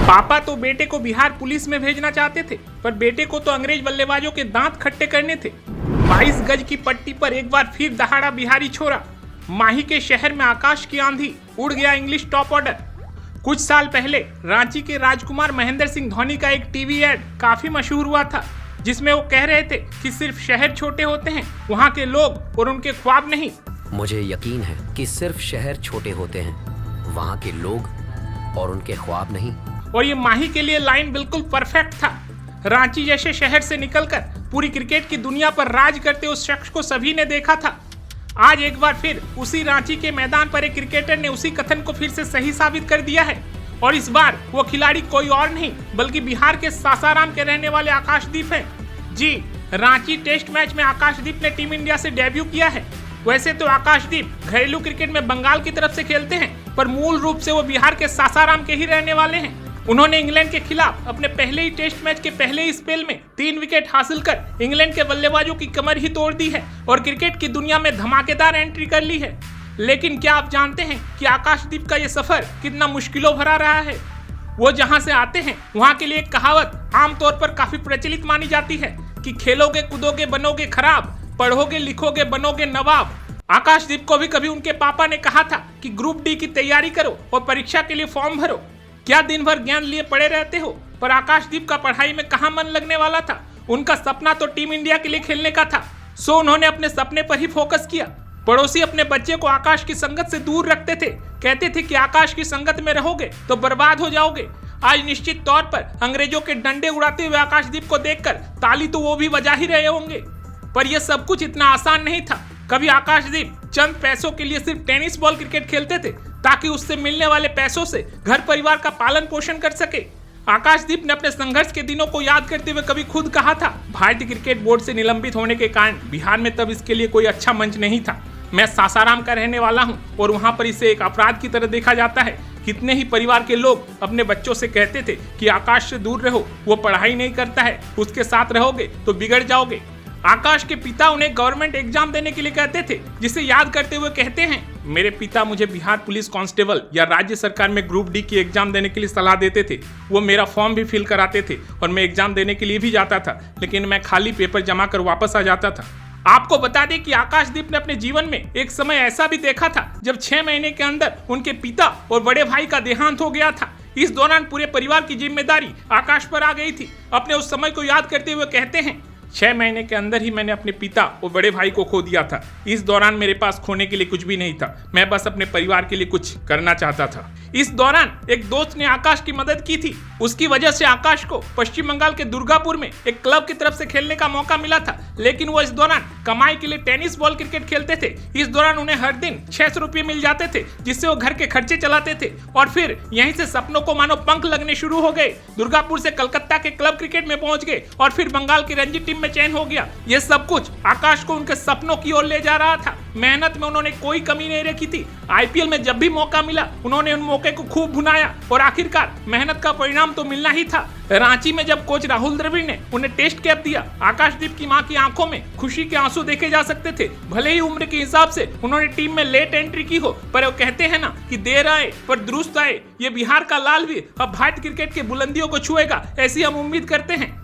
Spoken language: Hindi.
पापा तो बेटे को बिहार पुलिस में भेजना चाहते थे, पर बेटे को तो अंग्रेज बल्लेबाजों के दांत खट्टे करने थे। 22 गज की पट्टी पर एक बार फिर दहाड़ा बिहारी छोरा। माही के शहर में आकाश की आंधी, उड़ गया इंग्लिश टॉप ऑर्डर। कुछ साल पहले रांची के राजकुमार महेंद्र सिंह धोनी का एक टीवी एड काफी मशहूर हुआ था, जिसमें वो कह रहे थे कि सिर्फ शहर छोटे होते हैं, वहाँ के लोग और उनके ख्वाब नहीं। मुझे यकीन है कि सिर्फ शहर छोटे होते हैं, वहाँ के लोग और उनके ख्वाब नहीं। और ये माही के लिए लाइन बिल्कुल परफेक्ट था। रांची जैसे शहर से निकलकर पूरी क्रिकेट की दुनिया पर राज करते उस शख्स को सभी ने देखा था। आज एक बार फिर उसी रांची के मैदान पर एक क्रिकेटर ने उसी कथन को फिर से सही साबित कर दिया है, और इस बार वो खिलाड़ी कोई और नहीं बल्कि बिहार के सासाराम के रहने वाले आकाशदीप हैं। जी, रांची टेस्ट मैच में आकाशदीप ने टीम इंडिया से डेब्यू किया है। वैसे तो आकाशदीप घरेलू क्रिकेट में बंगाल की तरफ से खेलते हैं, पर मूल रूप से वो बिहार के सासाराम के ही रहने वाले हैं। उन्होंने इंग्लैंड के खिलाफ अपने पहले ही टेस्ट मैच के पहले ही स्पेल में 3 विकेट हासिल कर इंग्लैंड के बल्लेबाजों की कमर ही तोड़ दी है और क्रिकेट की दुनिया में धमाकेदार एंट्री कर ली है। लेकिन क्या आप जानते हैं कि आकाशदीप का ये सफर कितना मुश्किलों भरा रहा है? वो जहां से आते हैं वहां के लिए एक कहावत आमतौर पर काफी प्रचलित मानी जाती है कि खेलोगे कूदोगे बनोगे खराब, पढ़ोगे लिखोगे बनोगे नवाब। आकाशदीप को भी कभी उनके पापा ने कहा था कि ग्रुप डी की तैयारी करो और परीक्षा के लिए फॉर्म भरो। क्या दिन भर ज्ञान लिए पड़े रहते हो? पर आकाशदीप का पढ़ाई में कहाँ मन लगने वाला था। उनका सपना तो टीम इंडिया के लिए खेलने का था, सो उन्होंने अपने सपने पर ही फोकस किया। पड़ोसी अपने बच्चे को आकाश की संगत से दूर रखते थे, कहते थे कि आकाश की संगत में रहोगे तो बर्बाद हो जाओगे। आज निश्चित तौर पर अंग्रेजों के डंडे उड़ाते हुए आकाशदीप को देखकर ताली तो वो भी बजा ही रहे होंगे। पर यह सब कुछ इतना आसान नहीं था। कभी आकाशदीप चंद पैसों के लिए सिर्फ टेनिस बॉल क्रिकेट खेलते थे ताकि उससे मिलने वाले पैसों से घर परिवार का पालन पोषण कर सके। आकाशदीप ने अपने संघर्ष के दिनों को याद करते हुए कभी खुद कहा था, भारतीय क्रिकेट बोर्ड से निलंबित होने के कारण बिहार में तब इसके लिए कोई अच्छा मंच नहीं था। मैं सासाराम का रहने वाला हूं और वहां पर इसे एक अपराध की तरह देखा जाता है। कितने ही परिवार के लोग अपने बच्चों से कहते थे कि आकाश से दूर रहो, वो पढ़ाई नहीं करता है, उसके साथ रहोगे तो बिगड़ जाओगे। आकाश के पिता उन्हें गवर्नमेंट एग्जाम देने के लिए कहते थे, जिसे याद करते हुए कहते हैं, मेरे पिता मुझे बिहार पुलिस कांस्टेबल या राज्य सरकार में ग्रुप डी की एग्जाम देने के लिए सलाह देते थे। वो मेरा फॉर्म भी फिल कराते थे और मैं एग्जाम देने के लिए भी जाता था, लेकिन मैं खाली पेपर जमा कर वापस आ जाता था। आपको बता दें कि आकाशदीप ने अपने जीवन में एक समय ऐसा भी देखा था जब 6 महीने के अंदर उनके पिता और बड़े भाई का देहांत हो गया था। इस दौरान पूरे परिवार की जिम्मेदारी आकाश पर आ गई थी। अपने उस समय को याद करते हुए कहते हैं, 6 महीने के अंदर ही मैंने अपने पिता और बड़े भाई को खो दिया था। इस दौरान मेरे पास खोने के लिए कुछ भी नहीं था, मैं बस अपने परिवार के लिए कुछ करना चाहता था। इस दौरान एक दोस्त ने आकाश की मदद की थी। उसकी वजह से आकाश को पश्चिम बंगाल के दुर्गापुर में एक क्लब की तरफ से खेलने का मौका मिला था, लेकिन वो इस दौरान कमाई के लिए टेनिस बॉल क्रिकेट खेलते थे। इस दौरान उन्हें हर दिन 600 रुपये मिल जाते थे, जिससे वो घर के खर्चे चलाते थे और फिर यहीं से सपनों को मानो पंख लगने शुरू हो गए। दुर्गापुर से कलकत्ता के क्लब क्रिकेट में पहुंच गए और फिर बंगाल की रणजी टीम में चयन हो गया। ये सब कुछ आकाश को उनके सपनों की ओर ले जा रहा था। मेहनत में उन्होंने कोई कमी नहीं रखी थी। आईपीएल में जब भी मौका मिला उन्होंने उन मौके को खूब भुनाया और आखिरकार मेहनत का परिणाम तो मिलना ही था। रांची में जब कोच राहुल द्रविड़ ने उन्हें टेस्ट कैप दिया, आकाशदीप की मां की आंखों में खुशी के आंसू देखे जा सकते थे। भले ही उम्र के हिसाब से उन्होंने टीम में लेट एंट्री की हो, पर वो कहते हैं ना कि देर आए पर दुरुस्त आए। ये बिहार का लाल भी अब भारतीय क्रिकेट की बुलंदियों को छुएगा, ऐसी हम उम्मीद करते हैं।